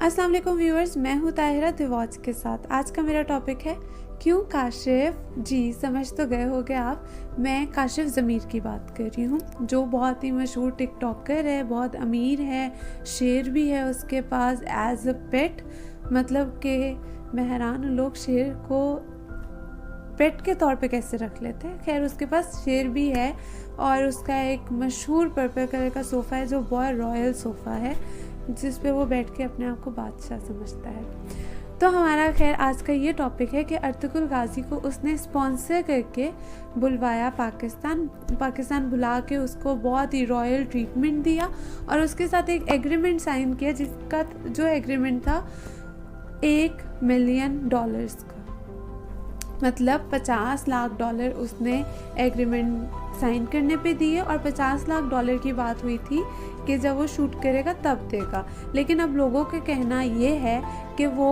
अस्सलाम वालेकुम व्यूअर्स, मैं हूँ ताहिरा दिवाच के साथ। आज का मेरा टॉपिक है क्यों काशिफ जी। समझ तो गए होंगे आप, मैं काशिफ ज़मीर की बात कर रही हूँ, जो बहुत ही मशहूर टिकटॉकर है, बहुत अमीर है, शेर भी है उसके पास एज अ पेट। मतलब कि मैं हैरान हूँ लोग शेर को पेट के तौर पे कैसे रख लेते हैं। खैर उसके पास शेर भी है और उसका एक मशहूर पर्पल कलर का सोफ़ा है जो बहुत रॉयल सोफ़ा है, जिस पे वो बैठ के अपने आप को बादशाह समझता है। तो हमारा खैर आज का ये टॉपिक है कि अर्तुगरुल गाजी को उसने स्पॉन्सर करके बुलवाया पाकिस्तान बुला के उसको बहुत ही रॉयल ट्रीटमेंट दिया और उसके साथ एक एग्रीमेंट साइन किया, जिसका जो एग्रीमेंट था $1 मिलियन का, मतलब $50 लाख उसने एग्रीमेंट साइन करने पे दिए और $50 लाख की बात हुई थी कि जब वो शूट करेगा तब देगा। लेकिन अब लोगों का कहना ये है कि वो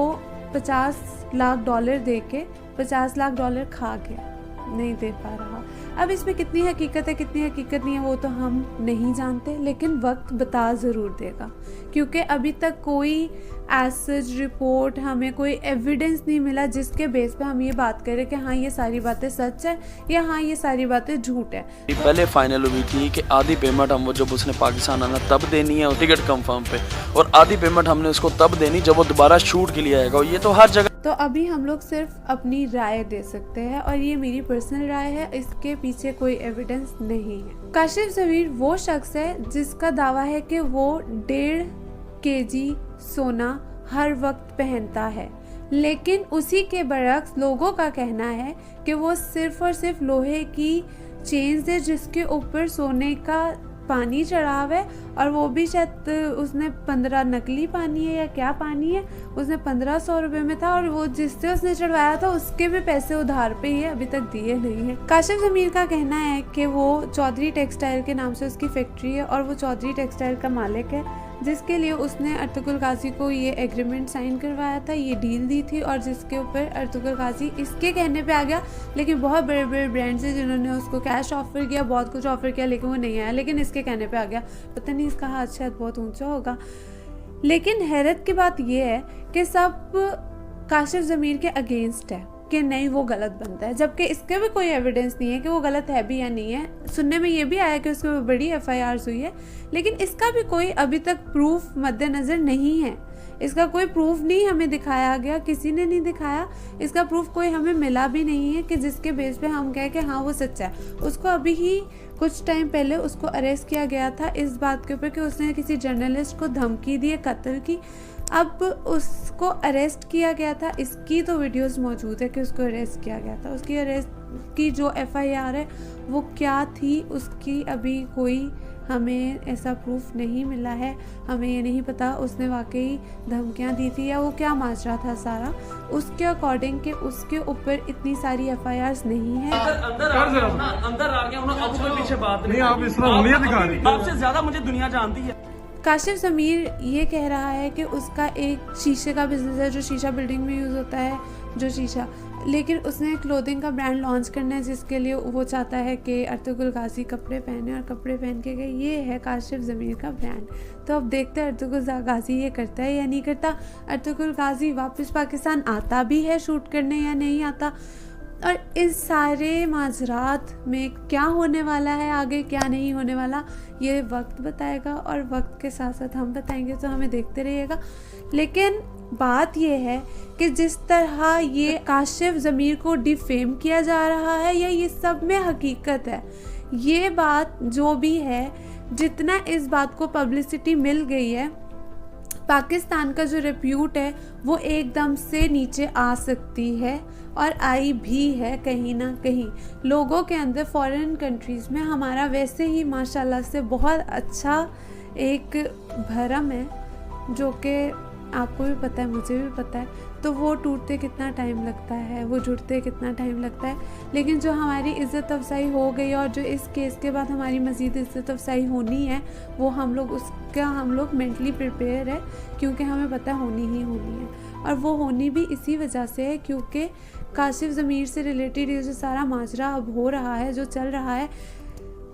$50 लाख दे के $50 लाख खा गया, नहीं दे पा रहा। अब इसमें कितनी हकीकत है कितनी हकीकत नहीं है वो तो हम नहीं जानते, लेकिन वक्त बता ज़रूर देगा, क्योंकि अभी तक कोई एज रिपोर्ट, हमें कोई एविडेंस नहीं मिला जिसके बेस पे हम ये बात करें कि हाँ ये सारी बातें सच है या हाँ ये सारी बातें झूठ है। पहले फाइनल हुई थी कि आधी पेमेंट हम जब उसने पाकिस्तान आना तब देनी है टिकट कंफर्म पे, और आधी पेमेंट हमने उसको तब देनी जब वो दोबारा शूट के लिए आएगा। ये तो हर जगह। तो अभी हम लोग सिर्फ अपनी राय दे सकते हैं और ये मेरी पर्सनल राय है, इसके पीछे कोई एविडेंस नहीं है। काशिफ ज़मीर वो शख्स है जिसका दावा है कि वो 1.5 kg सोना हर वक्त पहनता है, लेकिन उसी के बरक्स लोगों का कहना है कि वो सिर्फ और सिर्फ लोहे की चेन्स है जिसके ऊपर सोने का पानी चढ़ा हुआ है, और वो भी शायद उसने 15 नकली पानी है या क्या पानी है, उसने 1500 रुपये में था, और वो जिससे उसने चढ़वाया था उसके भी पैसे उधार पे ही है, अभी तक दिए नहीं है। काशिफ ज़मीर का कहना है कि वो चौधरी टेक्सटाइल के नाम से उसकी फैक्ट्री है और वो चौधरी टेक्सटाइल का मालिक है, जिसके लिए उसने अर्तुगरुल गाजी को ये एग्रीमेंट साइन करवाया था, ये डील दी थी, और जिसके ऊपर अर्तुगरुल गाजी इसके कहने पे आ गया। लेकिन बहुत बड़े बड़े ब्रांड्स हैं जिन्होंने उसको कैश ऑफर किया, बहुत कुछ ऑफर किया, लेकिन वो नहीं आया, लेकिन इसके कहने पे आ गया। पता नहीं इसका हाथ शायद बहुत ऊंचा होगा। लेकिन हैरत की बात यह है कि सब काशिफ ज़मीर के अगेंस्ट है कि नहीं वो गलत बनता है, जबकि इसके भी कोई एविडेंस नहीं है कि वो गलत है भी या नहीं है। सुनने में ये भी आया कि उसके ऊपर बड़ी FIRs हुई है, लेकिन इसका भी कोई अभी तक प्रूफ मद्देनज़र नहीं है। इसका कोई प्रूफ नहीं हमें दिखाया गया, किसी ने नहीं दिखाया, इसका प्रूफ कोई हमें मिला भी नहीं है कि जिसके बेस पे हम कहें कि हाँ वो सच्चा है। उसको अभी ही कुछ टाइम पहले उसको अरेस्ट किया गया था इस बात के ऊपर कि उसने किसी जर्नलिस्ट को धमकी दी है कत्ल की। अब उसको अरेस्ट किया गया था, इसकी तो वीडियोस मौजूद है कि उसको अरेस्ट किया गया था। उसकी अरेस्ट की जो FIR है वो क्या थी, उसकी अभी कोई हमें ऐसा प्रूफ नहीं मिला है। हमें ये नहीं पता उसने वाकई धमकियां दी थी या वो क्या माजरा था सारा। उसके अकॉर्डिंग के उसके ऊपर इतनी सारी FIRs नहीं है। अंदर आ गया अब कोई पीछे बात नहीं, आप इस तरह उंगलियां दिखा रही हैं। आपसे ज्यादा मुझे दुनिया जानती है। काशिफ ज़मीर ये कह रहा है कि उसका एक शीशे का बिजनेस है, जो शीशा बिल्डिंग में यूज़ होता है, जो शीशा, लेकिन उसने क्लोथिंग का ब्रांड लॉन्च करना है जिसके लिए वो चाहता है कि अर्तुगरुल गाजी कपड़े पहने और कपड़े पहन के गए। ये है काशिफ ज़मीर का ब्रांड। तो अब देखते हैं अर्तुगरुल गाजी ये करता है या नहीं करता। अर्तुगरुल गाजी वापस पाकिस्तान आता भी है शूट करने या नहीं आता, और इस सारे माजरात में क्या होने वाला है आगे, क्या नहीं होने वाला, ये वक्त बताएगा, और वक्त के साथ साथ हम बताएंगे, तो हमें देखते रहिएगा। लेकिन बात ये है कि जिस तरह ये काशिफ ज़मीर को डिफेम किया जा रहा है या ये सब में हकीकत है, ये बात जो भी है, जितना इस बात को पब्लिसिटी मिल गई है, पाकिस्तान का जो रेप्यूट है वो एकदम से नीचे आ सकती है, और आई भी है कहीं ना कहीं। लोगों के अंदर फॉरेन कंट्रीज़ में हमारा वैसे ही माशाल्लाह से बहुत अच्छा एक भरम है, जो कि आपको भी पता है, मुझे भी पता है। तो वो टूटते कितना टाइम लगता है, वो जुड़ते कितना टाइम लगता है, लेकिन जो हमारी इज़्ज़त अफजाई हो गई और जो इस केस के बाद हमारी मज़ीद इज़्ज़त अफजाई होनी है, वो हम लोग मेंटली प्रिपेयर है, क्योंकि हमें पता होनी ही होनी है। और वो होनी भी इसी वजह से है क्योंकि काशिफ ज़मीर से रिलेटेड ये जो सारा माजरा अब हो रहा है, जो चल रहा है,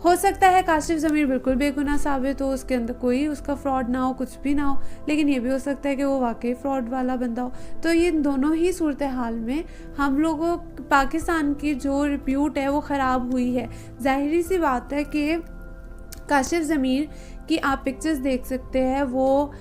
हो सकता है काशिफ ज़मीर बिल्कुल बेगुनाह साबित हो, उसके अंदर कोई उसका फ्रॉड ना हो, कुछ भी ना हो, लेकिन ये भी हो सकता है कि वो वाकई फ्रॉड वाला बंदा हो। तो ये दोनों ही सूरत हाल में हम लोगों पाकिस्तान की जो रिप्यूट है वो ख़राब हुई है। ज़ाहिरी सी बात है कि काशिफ ज़मीर की आप पिक्चर्स देख सकते हैं, वो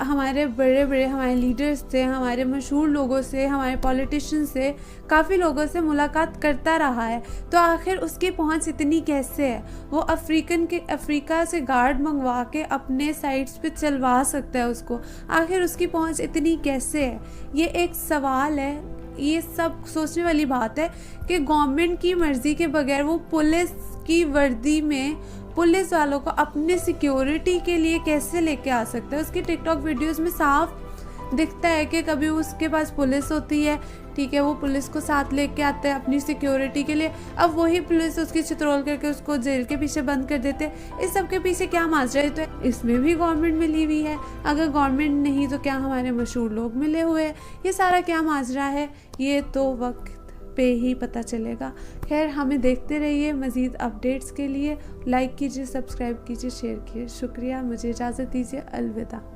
हमारे बड़े बड़े हमारे लीडर्स से, हमारे मशहूर लोगों से, हमारे पॉलिटिशियन से, काफ़ी लोगों से मुलाकात करता रहा है। तो आखिर उसकी पहुंच इतनी कैसे है? वो अफ्रीका से गार्ड मंगवा के अपने साइट्स पे चलवा सकता है उसको, आखिर उसकी पहुंच इतनी कैसे है? ये एक सवाल है। ये सब सोचने वाली बात है कि गवर्नमेंट की मर्ज़ी के बगैर वो पुलिस की वर्दी में पुलिस वालों को अपने सिक्योरिटी के लिए कैसे लेके आ सकता है। उसकी टिकटॉक वीडियोस में साफ दिखता है कि कभी उसके पास पुलिस होती है, ठीक है, वो पुलिस को साथ लेके आता है अपनी सिक्योरिटी के लिए, अब वही पुलिस उसकी चित्रोल करके उसको जेल के पीछे बंद कर देते। इस सब के पीछे क्या माजरा है? तो इसमें भी गवर्नमेंट मिली हुई है। अगर गवर्नमेंट नहीं तो क्या हमारे मशहूर लोग मिले हुए हैं? ये सारा क्या माजरा है, ये तो वक्त पे ही पता चलेगा। खैर, हमें देखते रहिए। मज़ीद अपडेट्स के लिए लाइक कीजिए, सब्सक्राइब कीजिए, शेयर कीजिए। शुक्रिया। मुझे इजाज़त दीजिए। अलविदा।